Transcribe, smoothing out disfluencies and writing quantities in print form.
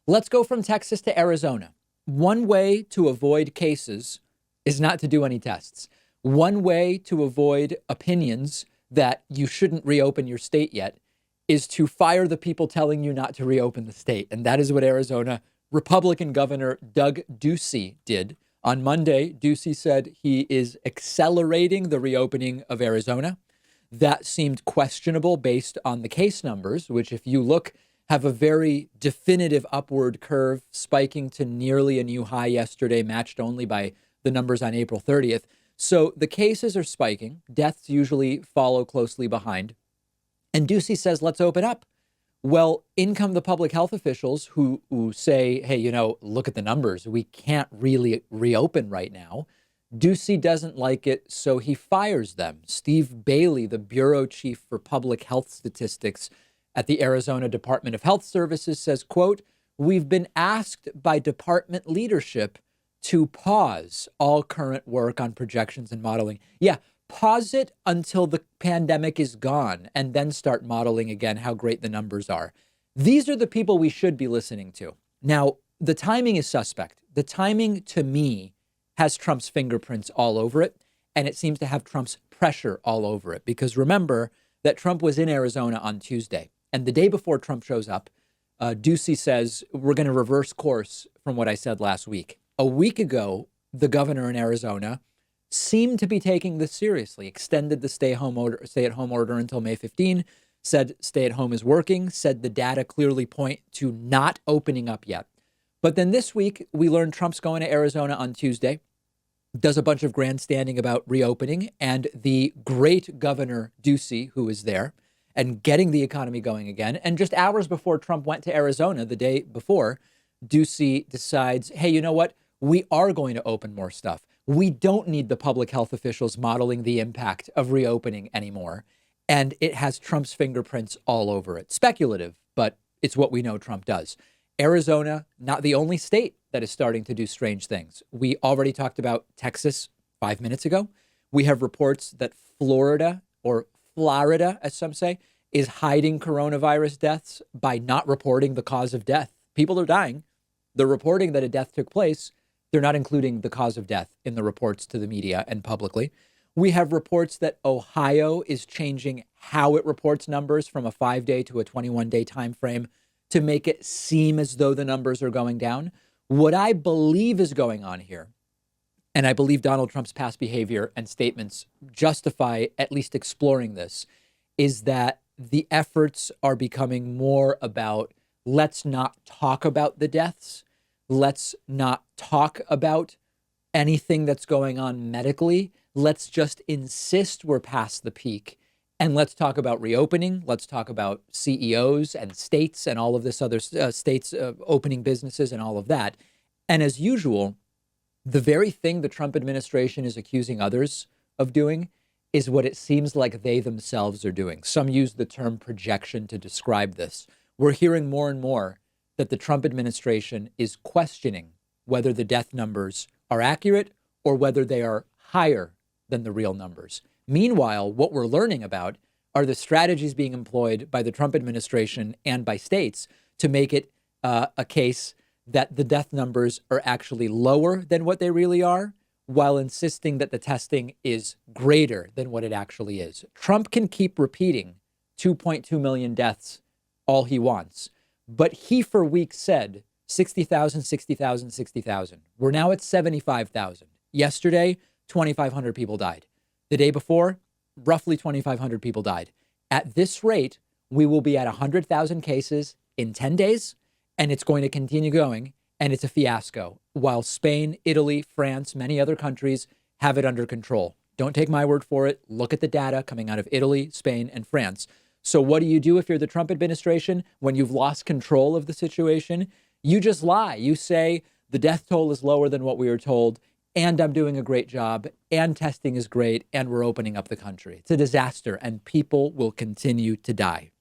Let's go from Texas to Arizona. One way to avoid cases is not to do any tests. One way to avoid opinions that you shouldn't reopen your state yet is to fire the people telling you not to reopen the state. And that is what Arizona Republican Governor Doug Ducey did. On Monday, Ducey said he is accelerating the reopening of Arizona. That seemed questionable based on the case numbers, which, if you look, have a very definitive upward curve, spiking to nearly a new high yesterday, matched only by the numbers on April 30th. So the cases are spiking. Deaths usually follow closely behind. And Ducey says, let's open up. Well, in come the public health officials who say, hey, look at the numbers. We can't really reopen right now. Ducey doesn't like it, so he fires them. Steve Bailey, the bureau chief for public health statistics at the Arizona Department of Health Services, says, quote, we've been asked by department leadership to pause all current work on projections and modeling. Yeah, pause it until the pandemic is gone and then start modeling again how great the numbers are. These are the people we should be listening to. Now, the timing is suspect. The timing, to me, has Trump's fingerprints all over it, and it seems to have Trump's pressure all over it. Because remember that Trump was in Arizona on Tuesday, and the day before Trump shows up, Ducey says, we're going to reverse course from what I said last week. A week ago, the governor in Arizona seemed to be taking this seriously, extended the stay-at-home order until May 15, said stay at home is working, said the data clearly point to not opening up yet. But then this week, we learned Trump's going to Arizona on Tuesday, does a bunch of grandstanding about reopening, and the great Governor Ducey, who is there, and getting the economy going again. And just hours before Trump went to Arizona, the day before, Ducey decides, hey, you know what? We are going to open more stuff. We don't need the public health officials modeling the impact of reopening anymore. And it has Trump's fingerprints all over it. Speculative, but it's what we know Trump does. Arizona, not the only state that is starting to do strange things. We already talked about Texas 5 minutes ago. We have reports that Florida, or Florida, as some say, is hiding coronavirus deaths by not reporting the cause of death. People are dying. They're reporting that a death took place. They're not including the cause of death in the reports to the media and publicly. We have reports that Ohio is changing how it reports numbers from a 5-day to a 21-day time frame to make it seem as though the numbers are going down. What I believe is going on here, and I believe Donald Trump's past behavior and statements justify at least exploring this, is that the efforts are becoming more about, let's not talk about the deaths. Let's not talk about anything that's going on medically. Let's just insist we're past the peak. And let's talk about reopening. Let's talk about CEOs and states and all of this other states opening businesses and all of that. And as usual, the very thing the Trump administration is accusing others of doing is what it seems like they themselves are doing. Some use the term projection to describe this. We're hearing more and more that the Trump administration is questioning whether the death numbers are accurate or whether they are higher than the real numbers. Meanwhile, what we're learning about are the strategies being employed by the Trump administration and by states to make it a case that the death numbers are actually lower than what they really are, while insisting that the testing is greater than what it actually is. Trump can keep repeating 2.2 million deaths all he wants, but he for weeks said 60,000, 60,000, 60,000. We're now at 75,000. Yesterday, 2,500 people died. The day before, roughly 2,500 people died. At this rate, we will be at 100,000 cases in 10 days, and it's going to continue going, and it's a fiasco, while Spain, Italy, France, many other countries have it under control. Don't take my word for it. Look at the data coming out of Italy, Spain, and France. So what do you do if you're the Trump administration when you've lost control of the situation? You just lie. You say the death toll is lower than what we were told, and I'm doing a great job, and testing is great, and we're opening up the country. It's a disaster, and people will continue to die.